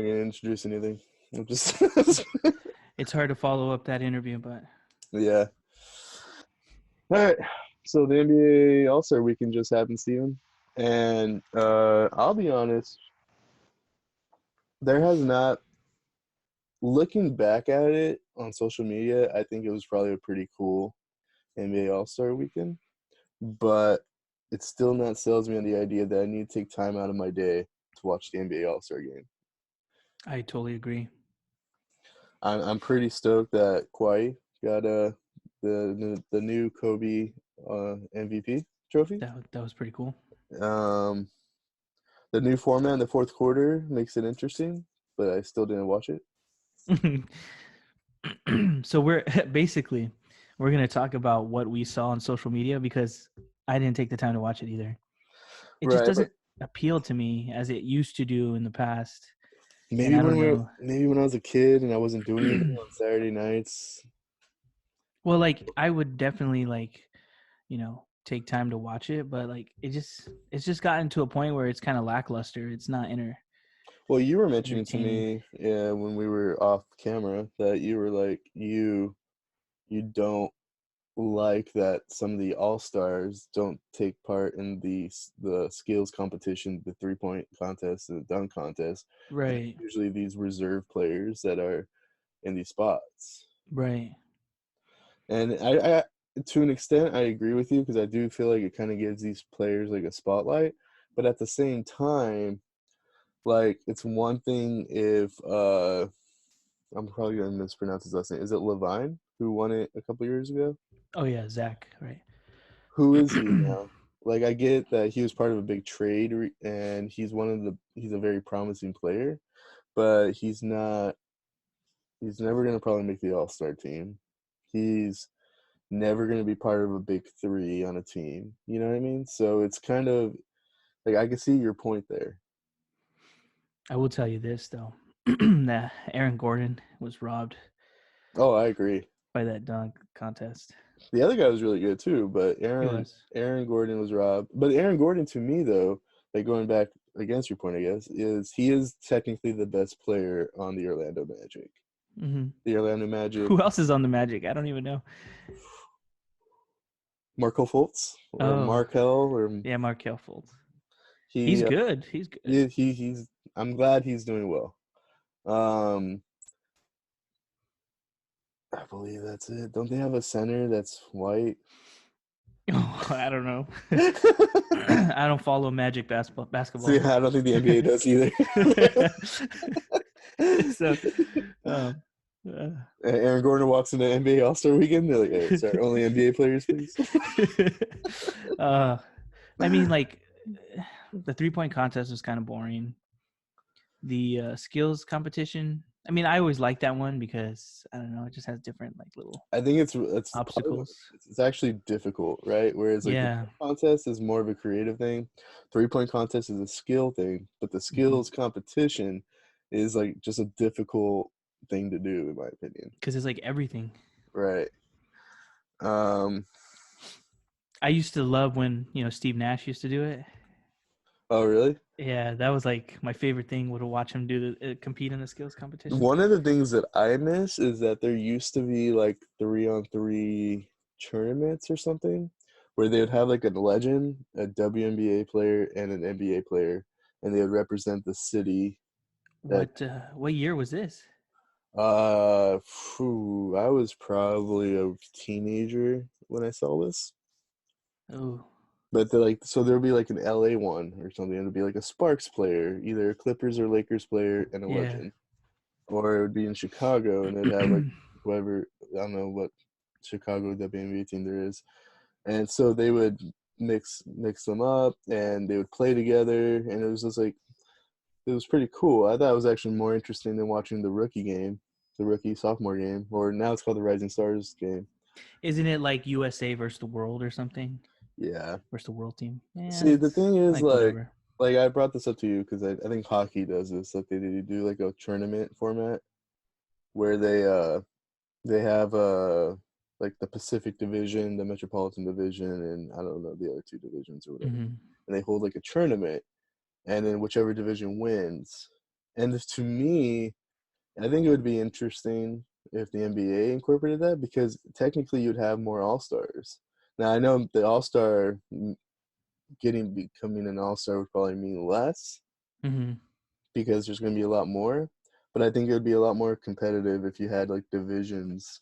not gonna introduce anything. I'm just It's hard to follow up that interview, but yeah. All right. So the NBA All-Star Weekend just happened, Steven. And I'll be honest, there has not, looking back at it on social media, I think it was probably a pretty cool NBA All-Star Weekend. But it still not sells me on the idea that I need to take time out of my day to watch the NBA All-Star game. I totally agree. I'm pretty stoked that Kawhi got the new Kobe MVP trophy. That was pretty cool. Um, the new format in the fourth quarter makes it interesting, but I still didn't watch it. So we're basically we're gonna talk about what we saw on social media because I didn't take the time to watch it either. It just Right, but doesn't appeal to me as it used to do in the past, and maybe I don't know. maybe when I was a kid and I wasn't doing anything on Saturday nights. Well, like I would definitely take time to watch it, but like it's just gotten to a point where it's kind of lackluster. It's not Well, you were mentioning to entertaining. me, yeah, when we were off camera that you were like you don't like that some of the all-stars don't take part in the skills competition, the three-point contest and the dunk contest, and it's Right, usually these reserve players that are in these spots. right. And I to an extent I agree with you because I do feel like it kind of gives these players like a spotlight, but at the same time, like it's one thing if I'm probably gonna mispronounce his last name. Is it Levine who won it a couple years ago? Oh yeah, Zach. Right. Who is he now? Like, I get that he was part of a big trade, and he's a very promising player, but he's not. He's never gonna probably make the All Star team. He's never gonna be part of a big three on a team. You know what I mean? So it's kind of like I can see your point there. I will tell you this though, that Aaron Gordon was robbed Oh, I agree. by that dunk contest. The other guy was really good too, but He was. Aaron Gordon was robbed. But Aaron Gordon, to me though, like going back against your point, I guess, is he is technically the best player on the Orlando Magic. Hmm. The Orlando Magic, Who else is on the Magic? I don't even know. Marco Fultz or Oh, Markel or yeah, Markel Fultz. He's he, good. He's good. he's. I'm glad he's doing well. Um, I believe that's it. Don't they have a center that's white? Oh, I don't know. I don't follow Magic See, basketball. I don't think the NBA does either. So, um, uh, Aaron Gordon walks into NBA All Star Weekend. They're like, "Hey, sorry, only NBA players, please." uh, I mean, like the 3-point contest was kind of boring. The skills competition. I mean, I always like that one because I don't know, it just has different like little I think it's probably obstacles. it's actually difficult, right? Whereas like the Yeah. dunk contest is more of a creative thing, 3-point contest is a skill thing, but the skills competition is like just a difficult thing to do, in my opinion. Because it's like everything. Right. Um. I used to love when Steve Nash used to do it. Oh, really? Yeah, that was like my favorite thing. Would watch him do compete in the skills competition. One of the things that I miss is that there used to be like 3-on-3 tournaments or something where they would have like a legend, a WNBA player, and an NBA player, and they would represent the city that What year was this? I was probably a teenager when I saw this. Oh, But they're like, so there'll be like an LA one or something. It'll be like a Sparks player, either a Clippers or Lakers player, and a yeah. legend. Or it would be in Chicago, and they'd have like whoever, I don't know what Chicago WNBA team there is, and so they would mix them up, and they would play together, and it was just like it was pretty cool. I thought it was actually more interesting than watching the rookie game, the rookie sophomore game, or now it's called the Rising Stars game. Isn't it like USA versus the world or something? Yeah. Versus the world team? Yeah, See, the it's thing is, like whatever. like I brought this up to you because I think hockey does this. Like they do like a tournament format where they have like the Pacific Division, the Metropolitan Division, and I don't know the other two divisions or whatever. Hmm. And they hold like a tournament, and then whichever division wins, And to me, I think it would be interesting if the NBA incorporated that because technically you'd have more All Stars. Now I know the All Star getting becoming an All Star would probably mean less Mm-hmm. because there's going to be a lot more. But I think it would be a lot more competitive if you had like divisions,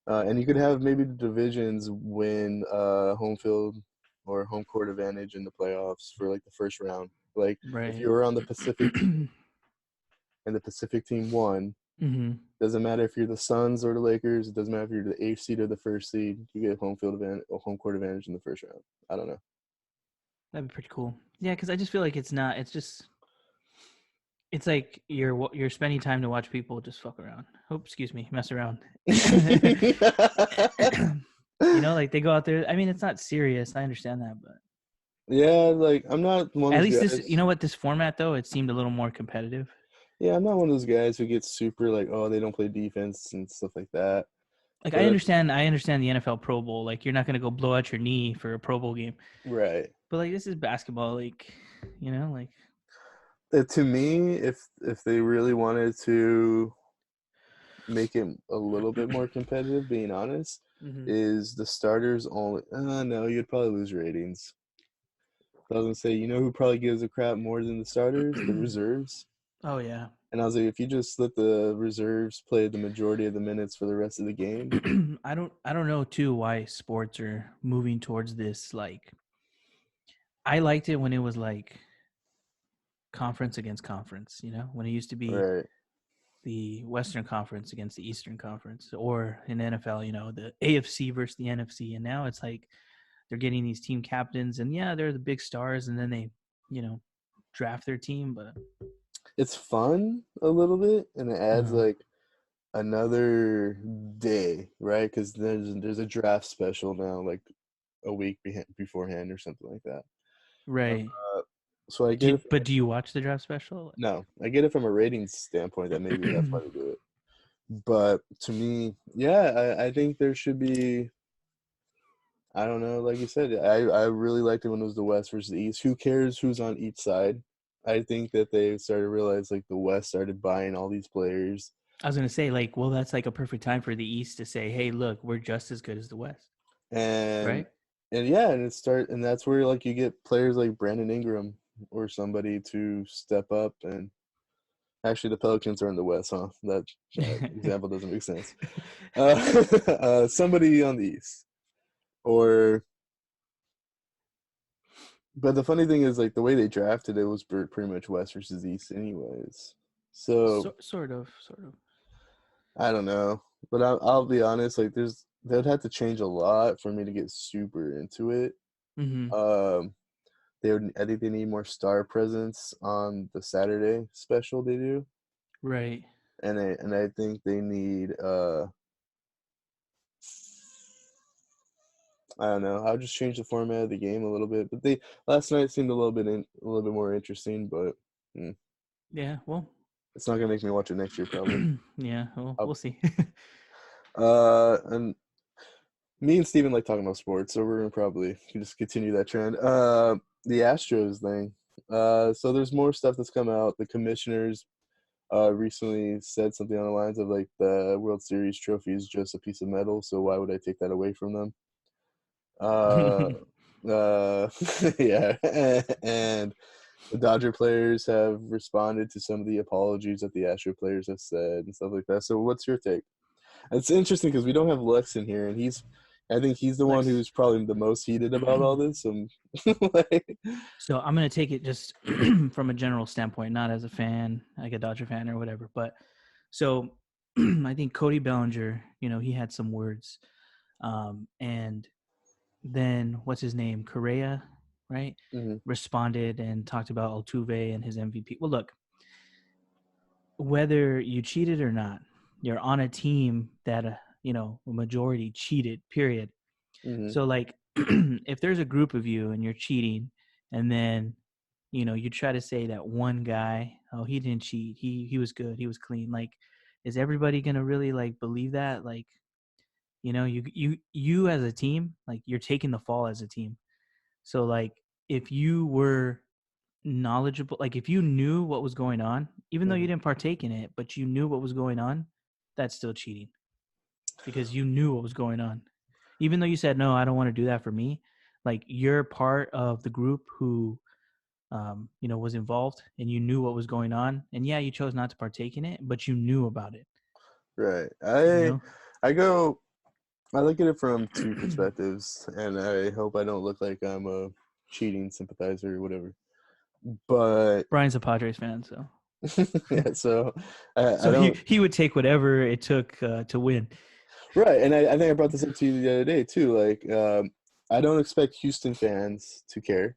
and you could have maybe the divisions win home field or home court advantage in the playoffs for like the first round. Like if Right. you were on the Pacific team and the Pacific team won, Mm-hmm. doesn't matter if you're the Suns or the Lakers. It doesn't matter if you're the eighth seed or the first seed. You get home field advantage, home court advantage in the first round. I don't know. That'd be pretty cool. Yeah, because I just feel like it's not. It's just. It's like you're spending time to watch people just fuck around. Oh, excuse me, mess around. Like they go out there. I mean, it's not serious. I understand that, but Yeah, like I'm not one at of least those this. guys. This format though, it seemed a little more competitive. Yeah, I'm not one of those guys who gets super like, oh, they don't play defense and stuff like that. Like But I understand the NFL Pro Bowl. Like you're not gonna go blow out your knee for a Pro Bowl game, right. but like this is basketball. Like, like. To me, if they really wanted to make it a little bit more competitive, being honest, Hmm. is the starters only. No, you'd probably lose ratings. I was gonna say, you know who probably gives a crap more than the starters? The reserves. Oh yeah. And I was like, if you just let the reserves play the majority of the minutes for the rest of the game, I don't know too why sports are moving towards this. Like I liked it when it was like conference against conference, when it used to be right? the Western Conference against the Eastern Conference, or in NFL, the AFC versus the NFC. And now it's like they're getting these team captains, and yeah, they're the big stars, and then they, you know, draft their team. But It's fun a little bit, and it adds uh, like another day, right? Because there's a draft special now, like a week beforehand or something like that. right. So I get it. Do you watch the draft special? No, I get it from a ratings standpoint that maybe that's why they do it. But to me, yeah, I think there should be. I don't know, like you said, I really liked it when it was the West versus the East. Who cares who's on each side? I think that they started to realize like the West started buying all these players, I was gonna say, like, well, that's like a perfect time for the East to say, "Hey, look, we're just as good as the West," and right? yeah, and that's where like you get players like Brandon Ingram or somebody to step up. And actually, the Pelicans are in the West, huh? That example doesn't make sense. Somebody on the East, or but the funny thing is like the way they drafted it was pretty much West versus East, anyways. So Sort of. I don't know, but I'll be honest. Like, they'd have to change a lot for me to get super into it. Mm-hmm. Um, I think they need more star presence on the Saturday special they do, Right. and I think they need I don't know. I'll just change the format of the game a little bit. But they last night seemed a little bit more interesting, but mm, Yeah. Well. it's not gonna make me watch it next year probably. Yeah. Well, I'll, we'll see. and me and Steven like talking about sports, so we're gonna probably just continue that trend. The Astros thing. So there's more stuff that's come out. The commissioners recently said something on the lines of like the World Series trophy is just a piece of metal, so why would I take that away from them? Uh, yeah, and the Dodger players have responded to some of the apologies that the Astro players have said and stuff like that. So what's your take? It's interesting because we don't have Lex in here, and I think he's the one Lex. who's probably the most heated about all this. Like, So I'm gonna take it just from a general standpoint, not as a fan, like a Dodger fan or whatever. But so I think Cody Bellinger, he had some words, and then what's his name, Correa, right? mhm, Responded and talked about Altuve and his MVP. Well, look, whether you cheated or not, you're on a team that a majority cheated. Period. mhm, So like, if there's a group of you and you're cheating, and then you try to say that one guy, oh, he didn't cheat, he was good, he was clean. Like, is everybody gonna really like believe that? Like, you as a team, like you're taking the fall as a team. So like, if you were knowledgeable, like if you knew what was going on, even though you Mhm. didn't partake in it, but you knew what was going on, that's still cheating because you knew what was going on. Even though you said, no, I don't want to do that for me, like you're part of the group who, was involved and you knew what was going on. And yeah, you chose not to partake in it, but you knew about it, Right. you know? I go I look at it from two perspectives, and I hope I don't look like I'm a cheating sympathizer or whatever. But Brian's a Padres fan, so yeah, so I so he don't. he would take whatever it took to win. Right, and I think I brought this up to you the other day too. Like, I don't expect Houston fans to care.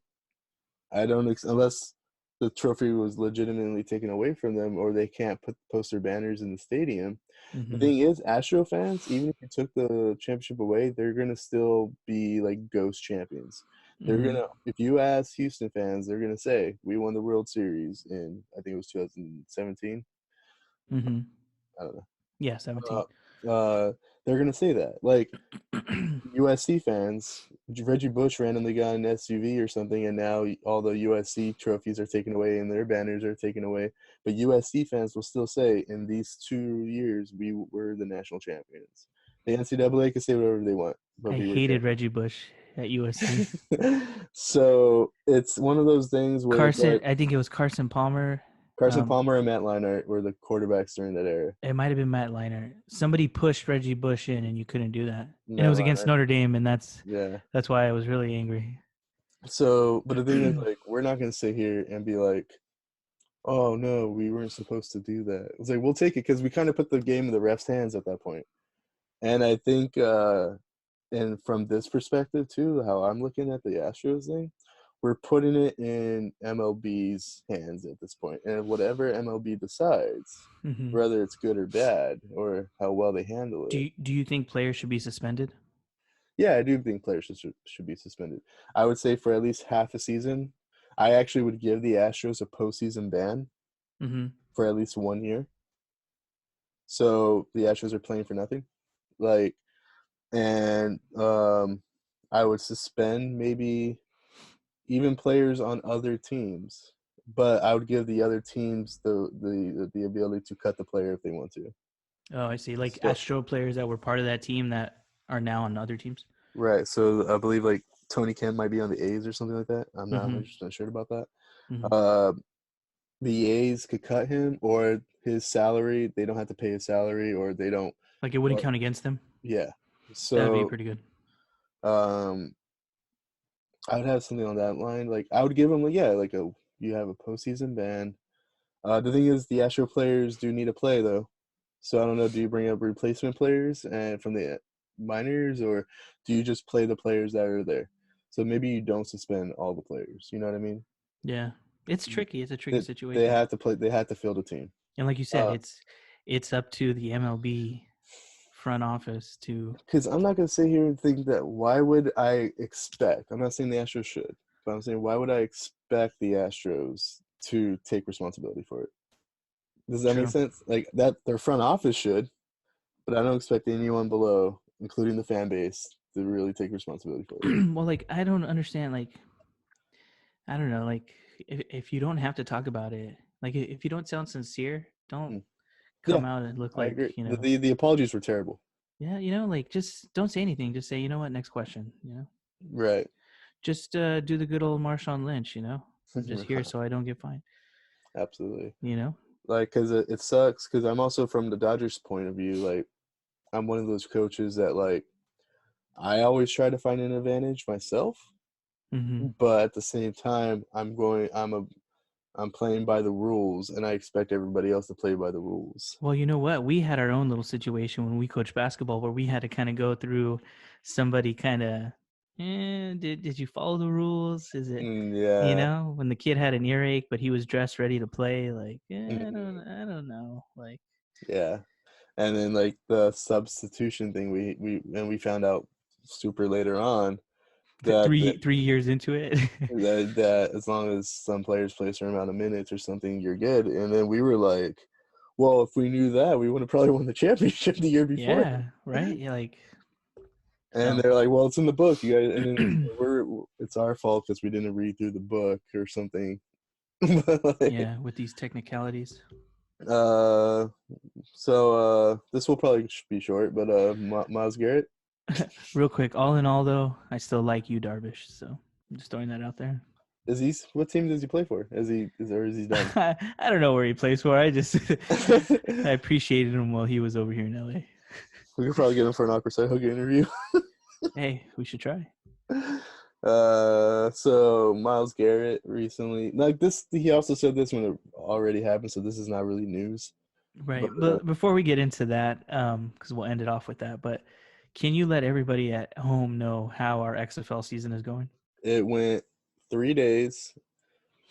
I don't unless the trophy was legitimately taken away from them, or they can't post their banners in the stadium. The Mm-hmm. thing is, Astro fans, even if you took the championship away, they're gonna still be like ghost champions. They're Mm-hmm. gonna, if you ask Houston fans, they're gonna say, "We won the World Series in, I think it was 2017. Mm-hmm. I don't know. Yeah, 17. They're gonna say that. Like USC fans, Reggie Bush randomly got an SUV or something, and now all the USC trophies are taken away and their banners are taken away. But USC fans will still say, in these 2 years, we were the national champions. The NCAA can say whatever they want, but I we were hated champions. Reggie Bush at USC. So it's one of those things where it's Carson, like I think it was Carson Palmer. Carson Um, Palmer and Matt Leinart were the quarterbacks during that era. it might have been Matt Leinart. Somebody pushed Reggie Bush in, and you couldn't do that. And it Matt was against Leinart, Notre Dame, and that's yeah. that's why I was really angry. So, but the thing is, like, we're not gonna sit here and be like, oh no, we weren't supposed to do that. It's like we'll take it because we kind of put the game in the refs' hands at that point. And I think, and from this perspective too, how I'm looking at the Astros thing, we're putting it in MLB's hands at this point, and whatever MLB decides, Mm-hmm. whether it's good or bad, or how well they handle it. Do you think players should be suspended? Yeah, I do think players should be suspended. I would say for at least half a season. I actually would give the Astros a postseason ban Mm-hmm. for at least 1 year. So the Astros are playing for nothing. Like, and I would suspend maybe even players on other teams, but I would give the other teams the ability to cut the player if they want to. Oh, I see. Like So Astro players that were part of that team that are now on other teams. right, so I believe like Tony Kemp might be on the A's or something like that. I'm not Mm-hmm. 100% sure about that. Mm-hmm. Uh, the A's could cut him or his salary. They don't have to pay his salary, or they don't. Like it wouldn't Or count against them. yeah, That'd be so pretty good. um, I would have something on that line. Like I would give him, like, yeah, like a you have a postseason ban. The thing is, the Astro players do need to play though. So I don't know. Do you bring up replacement players and from the minors, or do you just play the players that are there? So maybe you don't suspend all the players. You know what I mean? Yeah, it's tricky. It's a tricky They situation. have to play. They have to field a team. And like you said, Uh, it's up to the MLB front office to. because I'm not gonna sit here and think that. Why would I expect? I'm not saying the Astros should, but I'm saying why would I expect the Astros to take responsibility for it? Does that make True. sense? Like that, their front office should, but I don't expect anyone below, including the fan base, to really take responsibility for it. Well, like I don't understand. Like I don't know. Like if you don't have to talk about it, like if you don't sound sincere, don't Mm. Yeah, come out and look I like agree. The apologies were terrible. yeah, like just don't say anything. Just say, you know what, next question. Right. Just do the good old Marshawn Lynch. I'm just here so I don't get fined. Absolutely. You know. Like, cause it sucks. Cause I'm also from the Dodgers' point of view. Like, I'm one of those coaches that like I always try to find an advantage myself, Mm-hmm. but at the same time, I'm playing by the rules, and I expect everybody else to play by the rules. Well, you know what? We had our own little situation when we coached basketball where we had to kind of go through somebody kind of, did you follow the rules? Is it, Yeah. when the kid had an earache but he was dressed ready to play, like, Mhm. I don't know, like Yeah. And then like the substitution thing, we found out super later on that three years into it. that as long as some players play a certain amount of minutes or something, you're good. And then we were like, well, if we knew that, we would have probably won the championship the year before. Yeah, right. Yeah, like And so. they're like, well, it's in the book, you guys. And then it's our fault because we didn't read through the book or something. But, like, Yeah, with these technicalities. uh, this will probably be short, but Miles Garrett, Real quick, all in all, though, I still like you, Darvish. So I'm just throwing that out there. is he? What team does he play for? Is he done? I don't know where he plays for. I just I appreciated him while he was over here in LA. We could probably get him for an awkward side hooker interview. Hey, we should try. So Miles Garrett recently, like this, he also said this when it already happened, so this is not really news. But Right. But before we get into that, because we'll end it off with that, but can you let everybody at home know how our XFL season is going? it went 3 days,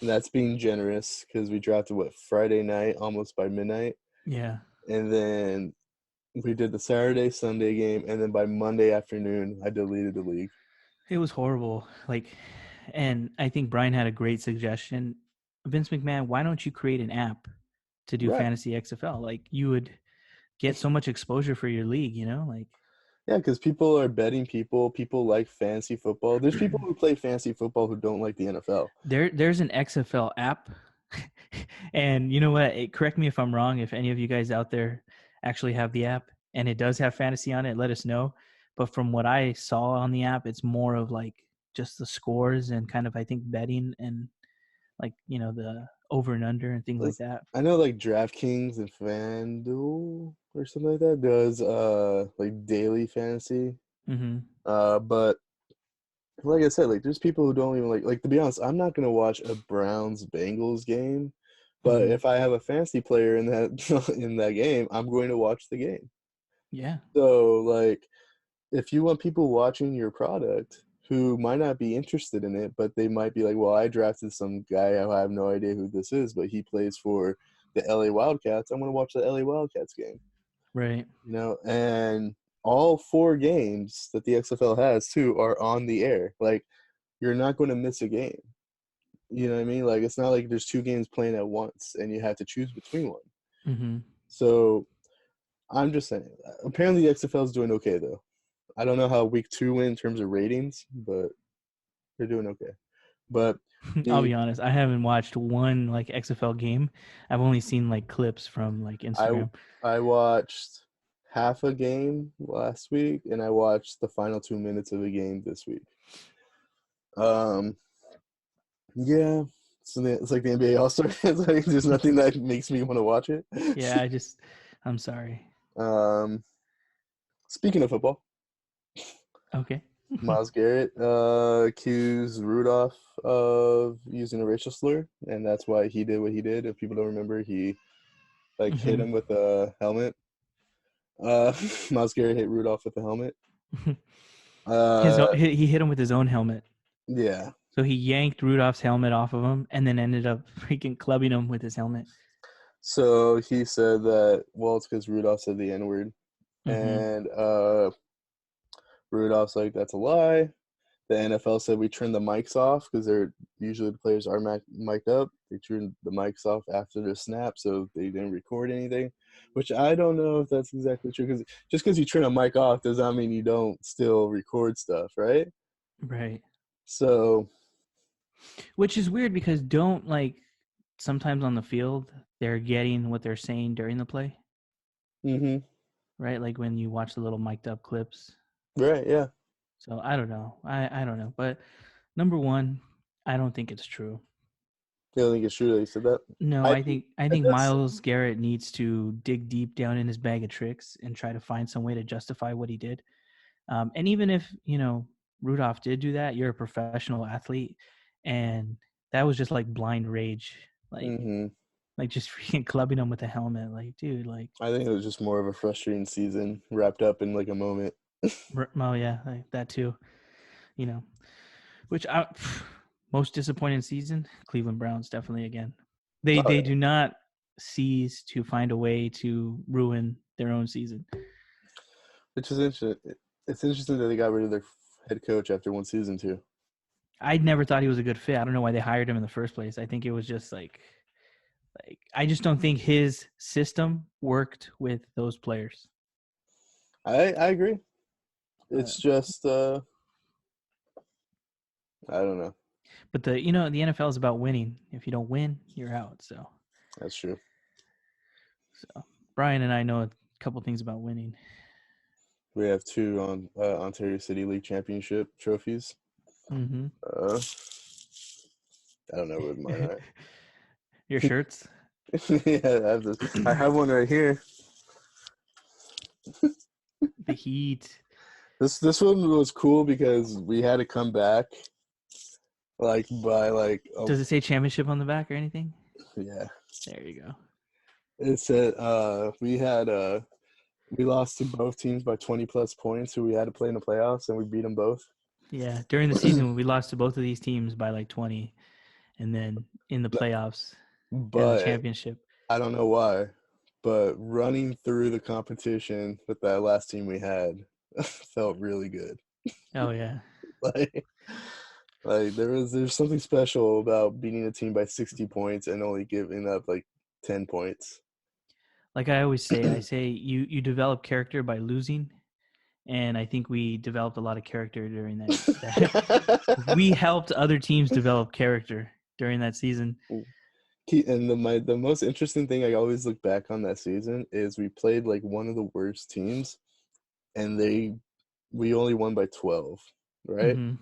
and that's being generous because we drafted what Friday night, almost by midnight, Yeah. and then we did the Saturday Sunday game, and then by Monday afternoon, I deleted the league. It was horrible. Like, and I think Brian had a great suggestion. Vince McMahon, why don't you create an app to do Right. fantasy XFL? Like, you would get so much exposure for your league, you know? Like, Yeah, because people are betting people. People like fantasy football. There's people who play fantasy football who don't like the NFL. there's an XFL app. And you know what? Correct me if I'm wrong. If any of you guys out there actually have the app and it does have fantasy on it, let us know. But from what I saw on the app, it's more of like just the scores and kind of, I think, betting and like, the over and under and things like It's- that. I know like DraftKings and FanDuel or something like that does like daily fantasy. Mm-hmm. But like I said, like there's people who don't even like to be honest, I'm not gonna watch a Browns Bengals game, but Mm-hmm. if I have a fantasy player in that in that game, I'm going to watch the game. Yeah. So like if you want people watching your product who might not be interested in it, but they might be like, well, I drafted some guy who I have no idea who this is, but he plays for the LA Wildcats. I'm going to watch the LA Wildcats game, Right. and all four games that the XFL has too are on the air. Like, you're not going to miss a game. You know what I mean? Like, it's not like there's two games playing at once and you have to choose between one. Mm-hmm. So I'm just saying, apparently the XFL is doing okay though. I don't know how week 2 went in terms of ratings, but they're doing okay. But I'll the be honest. I haven't watched one like XFL game. I've only seen like clips from like I Instagram. I watched half a game last week, and I watched the final 2 minutes of a game this week. Um, yeah, it's like the NBA All Star. It's like there's nothing that makes me want to watch it. Yeah, I'm sorry. um, Speaking of football, Okay. Miles Garrett accused Rudolph of using a racial slur, and that's why he did what he did. If people don't remember, he like hit Mm-hmm. him with a helmet. Miles Garrett hit Rudolph with a helmet. Uh, He hit him with his own helmet. yeah. So he yanked Rudolph's helmet off of him and then ended up freaking clubbing him with his helmet. So he said that well, it's because Rudolph said the N word, Mm-hmm. and Rudolph's like that's a lie. The NFL said we turned the mics off because they're usually the players are mic'd up. They turned the mics off after the snap, so they didn't record anything. Which I don't know if that's exactly true because just because you turn a mic off does not mean you don't still record stuff, right? Right. So, Which is weird because don't like sometimes on the field they're getting what they're saying during the play, hmm right? Like when you watch the little mic'd up clips. right, yeah. So I don't know. I don't know. But number one, I don't think it's true. You don't think it's true that he said that? No, I I mean, think I it think does. Miles Garrett needs to dig deep down in his bag of tricks and try to find some way to justify what he did. And even if Rudolph did do that, you're a professional athlete, and that was just like blind rage, hmm like just freaking clubbing him with a helmet. Like, dude, like, I think it was just more of a frustrating season wrapped up in like a moment. oh yeah, like that too. You know, which I most disappointing season, Cleveland Browns definitely again. They Oh, do not cease to find a way to ruin their own season. which is interesting. It's interesting that they got rid of their head coach after one season too. I never thought he was a good fit. I don't know why they hired him in the first place. I think it was just like I just don't think his system worked with those players. I agree. Uh, It's just I don't know. But the NFL is about winning. If you don't win, you're out. That's true. So Brian and I know a couple things about winning. We have two on Ontario City League Championship trophies. Mm-hmm. Uh, I don't know where mine are. Your shirts. Yeah, I have one right here. The Heat. This one was cool because we had to come back like by like Does it say championship on the back or anything? yeah. There you go. It said we lost to both teams by 20 plus points who we had to play in the playoffs and we beat them both. Yeah, during the season we lost to both of these teams by like 20, and then in the playoffs and the But championship. I don't know why, but running through the competition with that last team we had felt really good. Oh yeah. Like like there's something special about beating a team by 60 points and only giving up like 10 points. Like I always say, you develop character by losing, and I think we developed a lot of character during that we helped other teams develop character during that season. And the most interesting thing I always look back on that season is we played like one of the worst teams and we only won by 12, right? Mm-hmm.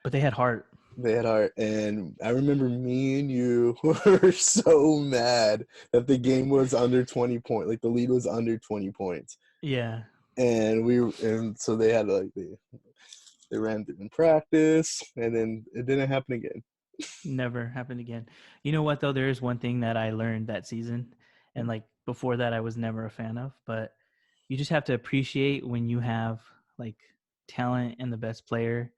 But they had heart. They had our and I remember me and you were so mad that the game was under 20 points, like the lead was under 20 points. Yeah. And so they had like they ran through in practice and then it didn't happen again. Never happened again. You know what though? There is one thing that I learned that season, and like before that, I was never a fan of. But you just have to appreciate when you have like talent and the best player.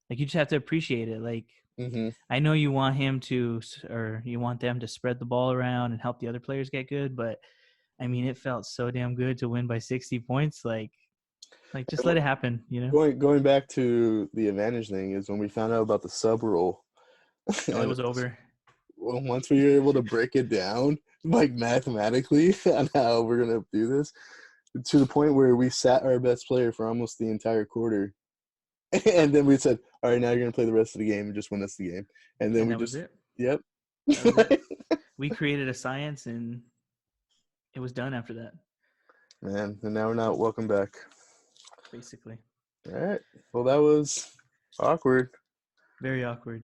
Like you just have to appreciate it. Like Hmm. I know you want him to, or you want them to spread the ball around and help the other players get good, but I mean, it felt so damn good to win by 60 points. Like just let it happen. Going back to the advantage thing is when we found out about the sub rule Oh, it and was over. once we were able to break it down like mathematically on how we're gonna do this to the point where we sat our best player for almost the entire quarter and then we said all right now you're gonna play the rest of the game and just win us the game and then And we that was just it. yep. That was it. We created a science and it was done after that, Man, and now we're not welcome back. basically. All right, well that was awkward. Very awkward.